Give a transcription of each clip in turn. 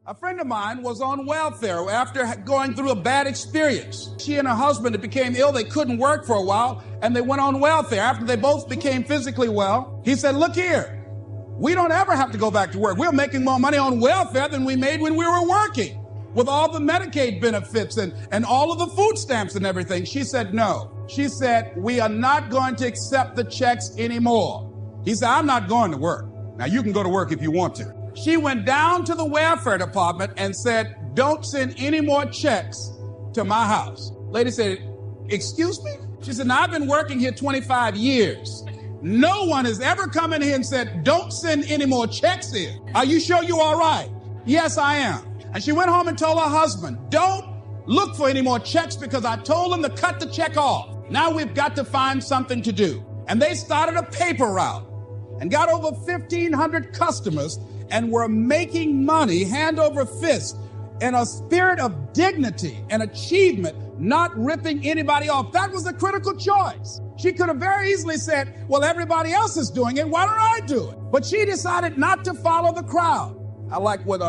A friend of mine was on welfare after going through a bad experience. She and her husband became ill. They couldn't work for a while, and they went on welfare. After they both became physically well, he said, look here, we don't ever have to go back to work. We're making more money on welfare than we made when we were working, with all the Medicaid benefits and all of the food stamps and everything. She said, no. She said, we are not going to accept the checks anymore. He said, I'm not going to work. Now, you can go to work if you want to. She went down to the welfare department and said, don't send any more checks to my house. Lady said, excuse me? She said, now I've been working here 25 years. No one has ever come in here and said, don't send any more checks in. Are you sure you're all right? Yes, I am. And she went home and told her husband, don't look for any more checks because I told them to cut the check off. Now we've got to find something to do. And they started a paper route and got over 1,500 customers and were making money hand over fist in a spirit of dignity and achievement, not ripping anybody off. That was the critical choice. She could have very easily said, well, everybody else is doing it. Why don't I do it? But she decided not to follow the crowd. I like what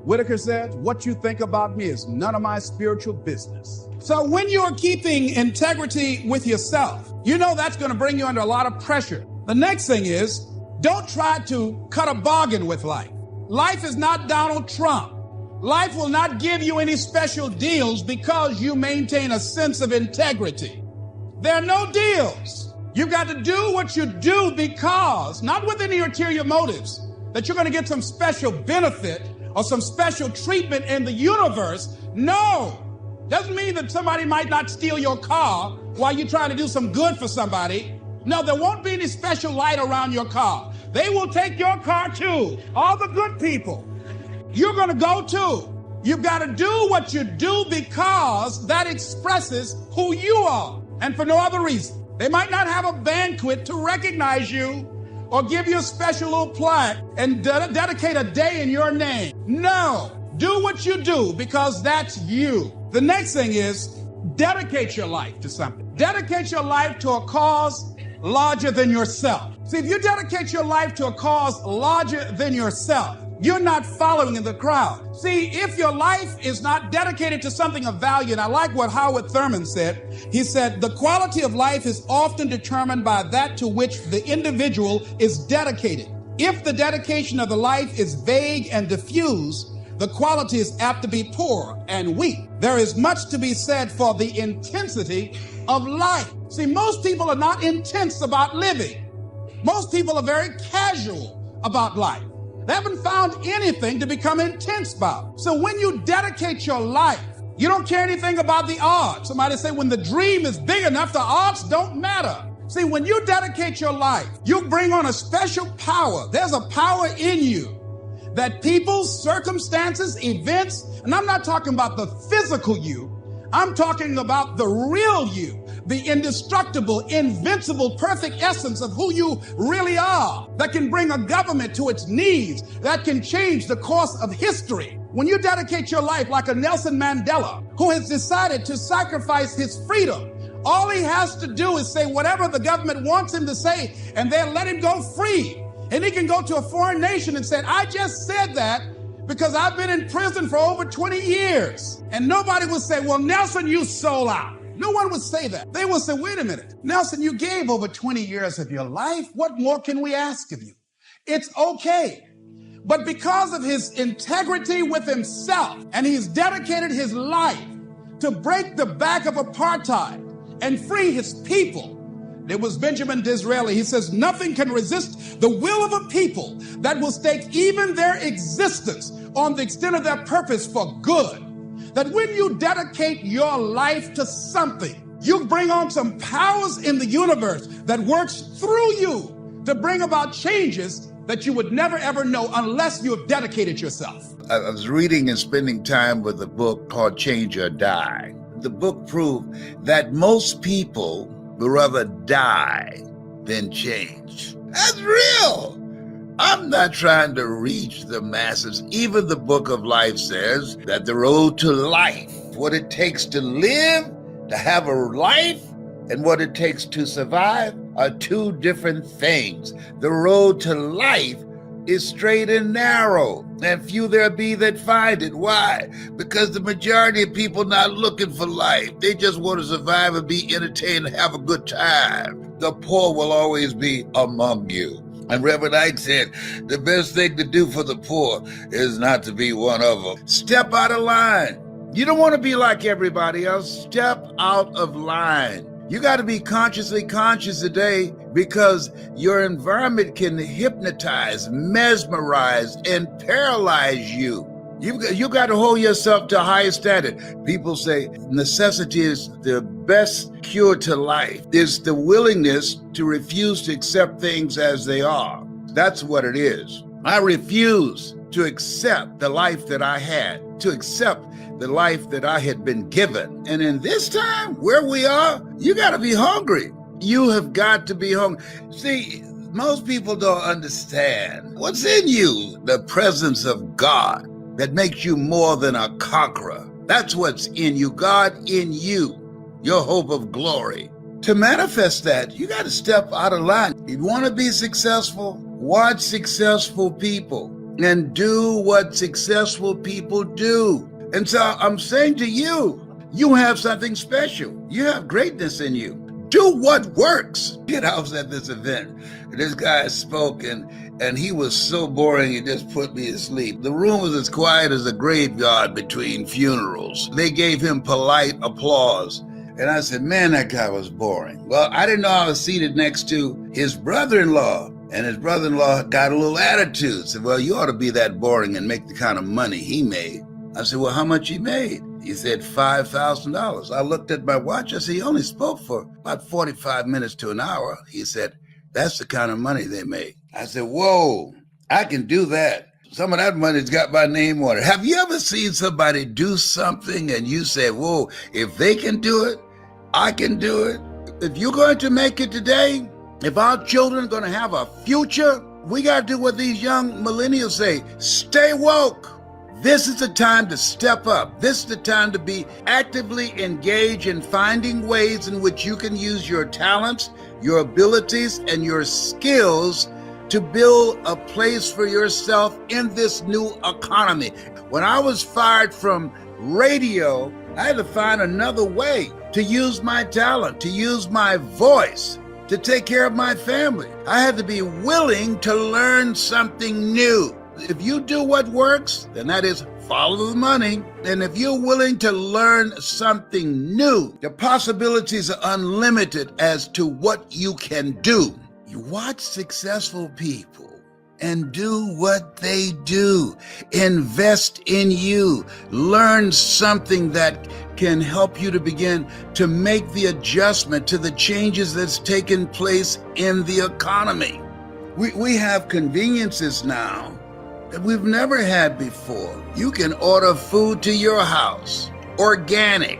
Whitaker says, what you think about me is none of my spiritual business. So when you're keeping integrity with yourself, you know that's going to bring you under a lot of pressure. The next thing is, don't try to cut a bargain with life. Life is not Donald Trump. Life will not give you any special deals because you maintain a sense of integrity. There are no deals. You've got to do what you do because, not with any ulterior motives, that you're going to get some special benefit or some special treatment in the universe. No. Doesn't mean that somebody might not steal your car while you're trying to do some good for somebody. No, there won't be any special light around your car. They will take your car too. All the good people. You're going to go too. You've got to do what you do because that expresses who you are and for no other reason. They might not have a banquet to recognize you or give you a special little plaque and dedicate a day in your name. No, do what you do because that's you. The next thing is dedicate your life to something. Dedicate your life to a cause larger than yourself. See, if you dedicate your life to a cause larger than yourself, you're not following in the crowd. See, if your life is not dedicated to something of value, and I like what Howard Thurman said, he said, the quality of life is often determined by that to which the individual is dedicated. If the dedication of the life is vague and diffuse, the quality is apt to be poor and weak. There is much to be said for the intensity of life. See, most people are not intense about living. Most people are very casual about life. They haven't found anything to become intense about. So when you dedicate your life, you don't care anything about the odds. Somebody say when the dream is big enough, the odds don't matter. See, when you dedicate your life, you bring on a special power. There's a power in you that people, circumstances, events, and I'm not talking about the physical you, I'm talking about the real you, the indestructible, invincible, perfect essence of who you really are, that can bring a government to its knees, that can change the course of history. When you dedicate your life like a Nelson Mandela, who has decided to sacrifice his freedom, all he has to do is say whatever the government wants him to say, and they'll let him go free. And he can go to a foreign nation and say, I just said that because I've been in prison for over 20 years. And nobody would say, well, Nelson, you sold out. No one would say that. They would say, wait a minute, Nelson, you gave over 20 years of your life. What more can we ask of you? It's okay. But because of his integrity with himself, and he's dedicated his life to break the back of apartheid and free his people. There was Benjamin Disraeli. He says, nothing can resist the will of a people that will stake even their existence on the extent of their purpose for good. That when you dedicate your life to something, you bring on some powers in the universe that works through you to bring about changes that you would never, ever know unless you have dedicated yourself. I was reading and spending time with a book called Change or Die. The book proved that most people would rather die than change. That's real. I'm not trying to reach the masses. Even the book of life says that the road to life, what it takes to live, to have a life, and what it takes to survive are two different things. The road to life is straight and narrow, and few there be that find it. Why? Because the majority of people not looking for life. They just want to survive and be entertained and have a good time. The poor will always be among you. And Reverend Ike said, the best thing to do for the poor is not to be one of them. Step out of line. You don't want to be like everybody else. Step out of line. You got to be consciously conscious today, because your environment can hypnotize, mesmerize, and paralyze you. You got to hold yourself to a higher standard. People say necessity is the best cure to life. It's the willingness to refuse to accept things as they are. That's what it is. I refuse to accept the life that I had, to accept the life that I had been given. And in this time, where we are, you got to be hungry. You have got to be hungry. See, most people don't understand what's in you, the presence of God that makes you more than a conqueror. That's what's in you, God in you, your hope of glory. To manifest that, you got to step out of line. If you want to be successful, watch successful people and do what successful people do. And so I'm saying to you, you have something special. You have greatness in you. Do what works. I was at this event, and this guy spoke, and he was so boring, it just put me to sleep. The room was as quiet as a graveyard between funerals. They gave him polite applause. And I said, man, that guy was boring. Well, I didn't know I was seated next to his brother-in-law. And his brother-in-law got a little attitude. Said, well, you ought to be that boring and make the kind of money he made. I said, well, how much he made? He said, $5,000. I looked at my watch. I said, he only spoke for about 45 minutes to an hour. He said, that's the kind of money they make. I said, whoa, I can do that. Some of that money's got my name on it. Have you ever seen somebody do something and you say, whoa, if they can do it, I can do it? If you're going to make it today, if our children are going to have a future, we got to do what these young millennials say, stay woke. This is the time to step up. This is the time to be actively engaged in finding ways in which you can use your talents, your abilities, and your skills to build a place for yourself in this new economy. When I was fired from radio, I had to find another way to use my talent, to use my voice, to take care of my family. I had to be willing to learn something new. If you do what works, then that is follow the money. And if you're willing to learn something new, the possibilities are unlimited as to what you can do. You watch successful people and do what they do. Invest in you. Learn something that can help you to begin to make the adjustment to the changes that's taken place in the economy. We have conveniences now that we've never had before. You can order food to your house, organic.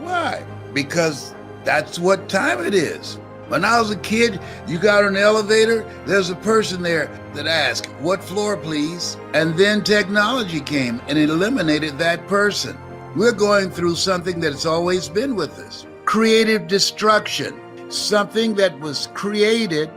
Why? Because that's what time it is. When I was a kid, you got on an elevator, there's a person there that asked, what floor, please? And then technology came and it eliminated that person. We're going through something that's always been with us. Creative destruction. Something that was created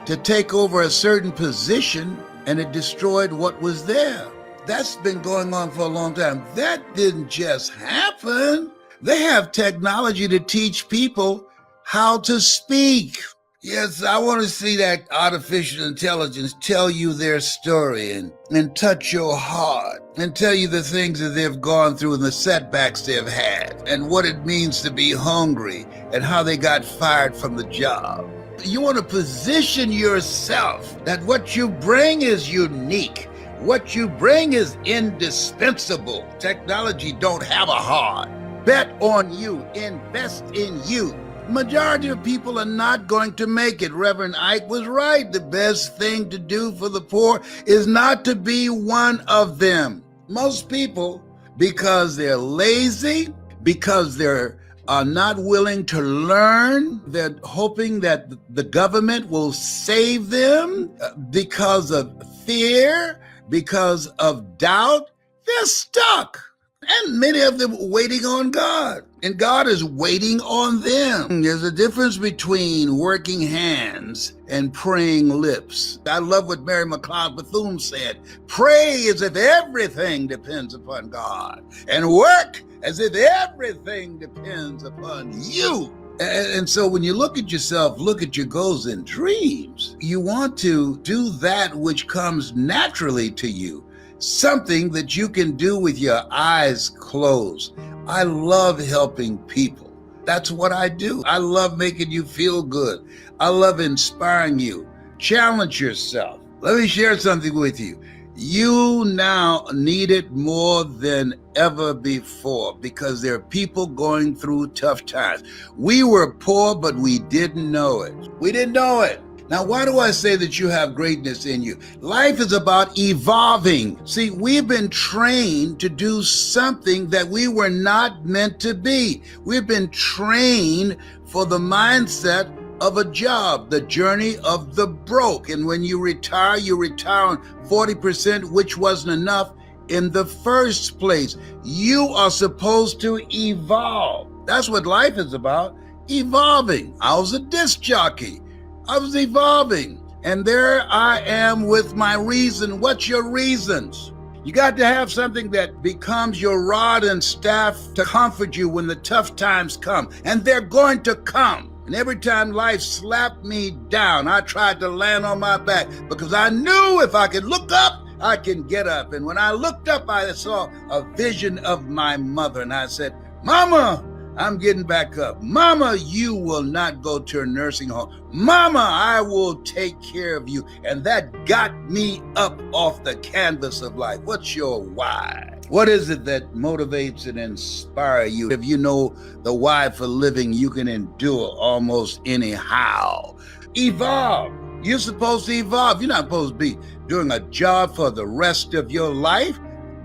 to take over a certain position, and it destroyed what was there. That's been going on for a long time. That didn't just happen. They have technology to teach people how to speak. Yes, I want to see that artificial intelligence tell you their story and touch your heart and tell you the things that they've gone through and the setbacks they've had and what it means to be hungry and how they got fired from the job. You want to position yourself that what you bring is unique. What you bring is indispensable. Technology don't have a heart. Bet on you. Invest in you. Majority of people are not going to make it. Reverend Ike was right. The best thing to do for the poor is not to be one of them. Most people, because they're lazy, because they're are not willing to learn, they're hoping that the government will save them because of fear, because of doubt, they're stuck. And many of them waiting on God. And God is waiting on them. There's a difference between working hands and praying lips. I love what Mary McLeod Bethune said. Pray as if everything depends upon God, and work as if everything depends upon you. And so when you look at yourself, look at your goals and dreams, you want to do that which comes naturally to you. Something that you can do with your eyes closed. I love helping people. That's what I do. I love making you feel good. I love inspiring you. Challenge yourself. Let me share something with you. You now need it more than ever before because there are people going through tough times. We were poor, but we didn't know it. We didn't know it. Now, why do I say that you have greatness in you? Life is about evolving. See, we've been trained to do something that we were not meant to be. We've been trained for the mindset of a job, the journey of the broke. And when you retire on 40%, which wasn't enough in the first place. You are supposed to evolve. That's what life is about, evolving. I was a disc jockey. I was evolving. And there I am with my reason. What's your reasons? You got to have something that becomes your rod and staff to comfort you when the tough times come. And they're going to come. And every time life slapped me down, I tried to land on my back because I knew if I could look up, I can get up. And when I looked up, I saw a vision of my mother. And I said, Mama, I'm getting back up. Mama, you will not go to a nursing home. Mama, I will take care of you. And that got me up off the canvas of life. What's your why? What is it that motivates and inspires you? If you know the why for living, you can endure almost anyhow. Evolve. You're supposed to evolve. You're not supposed to be doing a job for the rest of your life,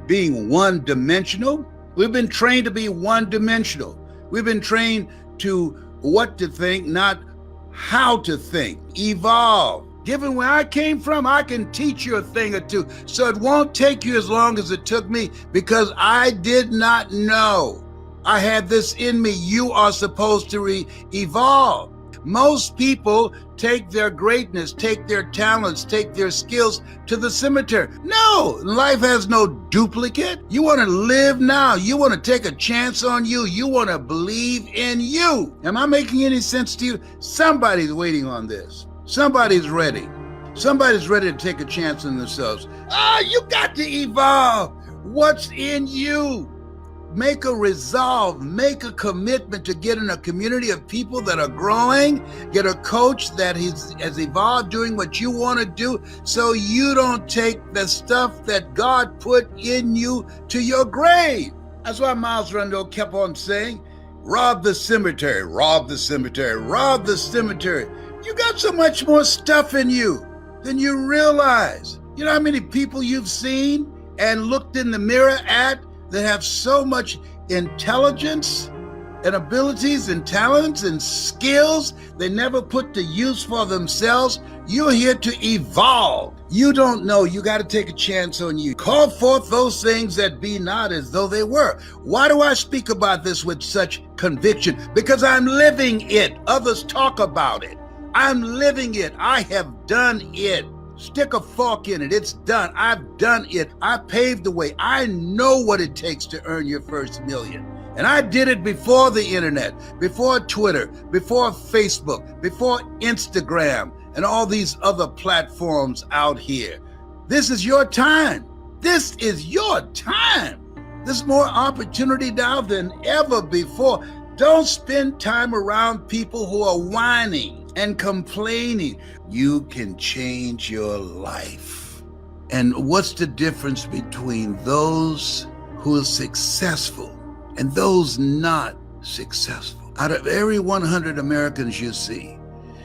being one-dimensional. We've been trained to be one-dimensional. We've been trained to what to think, not how to think. Evolve. Given where I came from, I can teach you a thing or two. So it won't take you as long as it took me because I did not know. I had this in me. You are supposed to evolve. Most people take their greatness, take their talents, take their skills to the cemetery. No, life has no duplicate. You want to live now. You want to take a chance on you. You want to believe in you. Am I making any sense to you? Somebody's waiting on this. Somebody's ready. Somebody's ready to take a chance on themselves. You got to evolve. What's in you? Make a resolve, make a commitment to get in a community of people that are growing, get a coach that has evolved doing what you want to do so you don't take the stuff that God put in you to your grave. That's why Miles Rundle kept on saying, rob the cemetery, rob the cemetery, rob the cemetery. You got so much more stuff in you than you realize. You know how many people you've seen and looked in the mirror at that have so much intelligence and abilities and talents and skills they never put to use for themselves. You're here to evolve. You don't know. You got to take a chance on you. Call forth those things that be not as though they were. Why do I speak about this with such conviction? Because I'm living it. Others talk about it. I'm living it. I have done it. Stick a fork in it. It's done. I've done it. I paved the way. I know what it takes to earn your first million. And I did it before the internet, before Twitter, before Facebook, before Instagram, and all these other platforms out here. This is your time. This is your time. There's more opportunity now than ever before. Don't spend time around people who are whining and complaining. You can change your life. And what's the difference between those who are successful and those not successful? Out of every 100 Americans you see,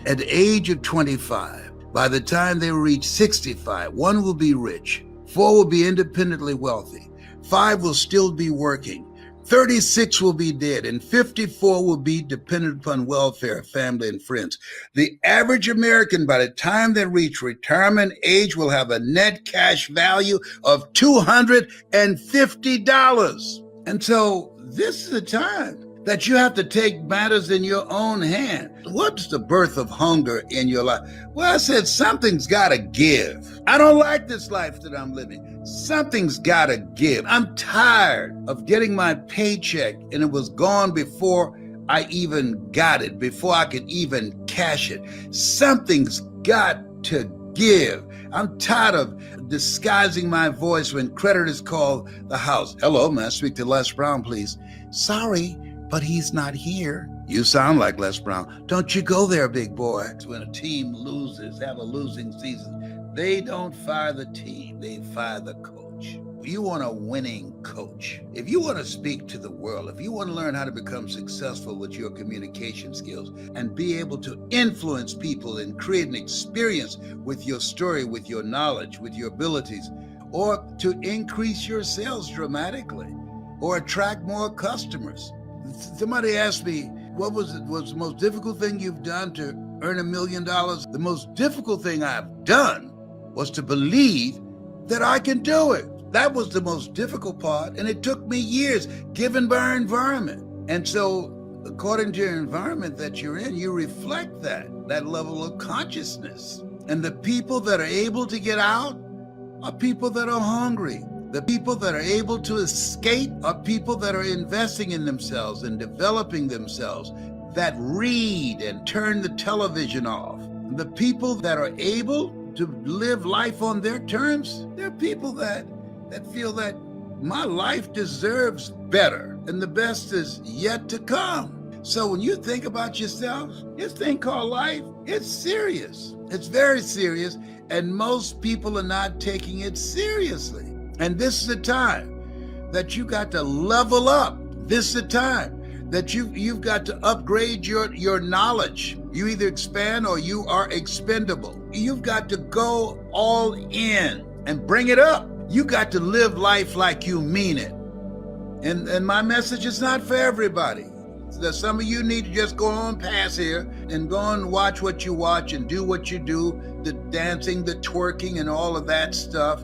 at the age of 25, by the time they reach 65, 1 will be rich, 4 will be independently wealthy, 5 will still be working, 36 will be dead, and 54 will be dependent upon welfare, family, and friends. The average American, by the time they reach retirement age, will have a net cash value of $250. And so this is a time that you have to take matters in your own hand. What's the birth of hunger in your life? Well, I said something's got to give. I don't like this life that I'm living. Something's got to give. I'm tired of getting my paycheck and it was gone before I even got it, before I could even cash it. Something's got to give. I'm tired of disguising my voice when creditors call the house. Hello, may I speak to Les Brown, please? Sorry, but he's not here. You sound like Les Brown. Don't you go there, big boy. When a team loses, have a losing season, they don't fire the team, they fire the coach. You want a winning coach. If you want to speak to the world, if you want to learn how to become successful with your communication skills and be able to influence people and create an experience with your story, with your knowledge, with your abilities, or to increase your sales dramatically or attract more customers. Somebody asked me, what was the most difficult thing you've done to earn $1 million? The most difficult thing I've done was to believe that I can do it. That was the most difficult part, and it took me years, given by our environment. And so, according to your environment that you're in, you reflect that level of consciousness. And the people that are able to get out are people that are hungry. The people that are able to escape are people that are investing in themselves and developing themselves, that read and turn the television off. The people that are able to live life on their terms, they're people that feel that my life deserves better and the best is yet to come. So when you think about yourself, this thing called life, it's serious. It's very serious, and most people are not taking it seriously. And this is the time that you got to level up. This is the time that you've got to upgrade your knowledge. You either expand or you are expendable. You've got to go all in and bring it up. You got to live life like you mean it. And my message is not for everybody. That some of you need to just go on past here and go and watch what you watch and do what you do, the dancing, the twerking, and all of that stuff.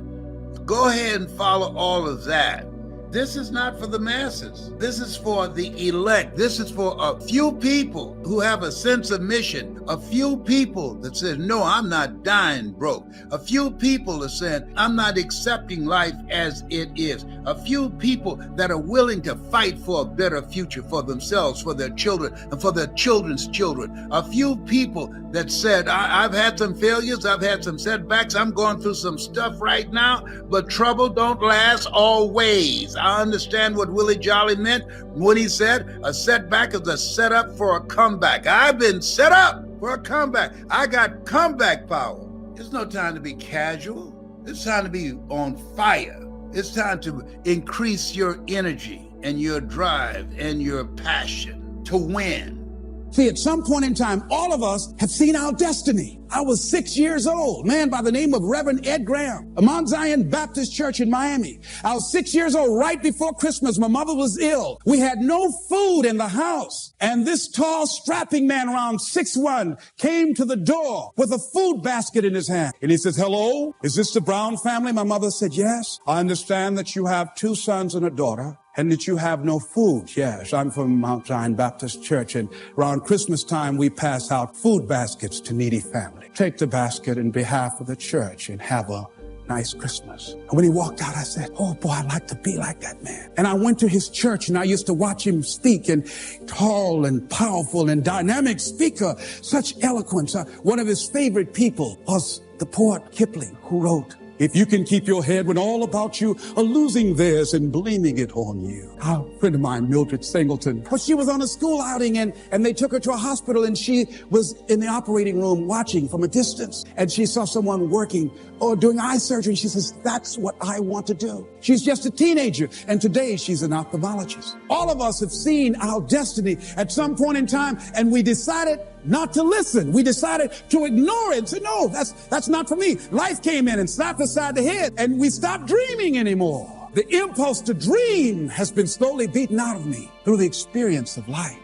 Go ahead and follow all of that. This is not for the masses. This is for the elect. This is for a few people who have a sense of mission. A few people that say, no, I'm not dying broke. A few people are saying, I'm not accepting life as it is. A few people that are willing to fight for a better future for themselves, for their children, and for their children's children. A few people that said, I've had some failures, I've had some setbacks, I'm going through some stuff right now, but trouble don't last always. I understand what Willie Jolly meant when he said a setback is a setup for a comeback. I've been set up for a comeback. I got comeback power. It's no time to be casual. It's time to be on fire. It's time to increase your energy and your drive and your passion to win. See, at some point in time, all of us have seen our destiny. I was 6 years old, a man by the name of Reverend Ed Graham, of Mount Zion Baptist Church in Miami. I was 6 years old right before Christmas. My mother was ill. We had no food in the house. And this tall, strapping man around 6'1" came to the door with a food basket in his hand. And he says, hello, is this the Brown family? My mother said, yes. I understand that you have 2 sons and a daughter, and that you have no food. Yes, I'm from Mount Zion Baptist Church, and around Christmas time, we pass out food baskets to needy families. Take the basket in behalf of the church and have a nice Christmas. And when he walked out, I said, oh boy, I'd like to be like that man. And I went to his church, and I used to watch him speak, and tall and powerful and dynamic speaker, such eloquence. One of his favorite people was the poet Kipling, who wrote, if you can keep your head when all about you are losing theirs and blaming it on you. A friend of mine, Mildred Singleton, well, she was on a school outing and they took her to a hospital, and she was in the operating room watching from a distance, and she saw someone working or doing eye surgery. She says, that's what I want to do. She's just a teenager, and today she's an ophthalmologist. All of us have seen our destiny at some point in time, and we decided not to listen. We decided to ignore it and say, no, that's not for me. Life came in and slapped us side the head, and we stopped dreaming anymore. The impulse to dream has been slowly beaten out of me through the experience of life.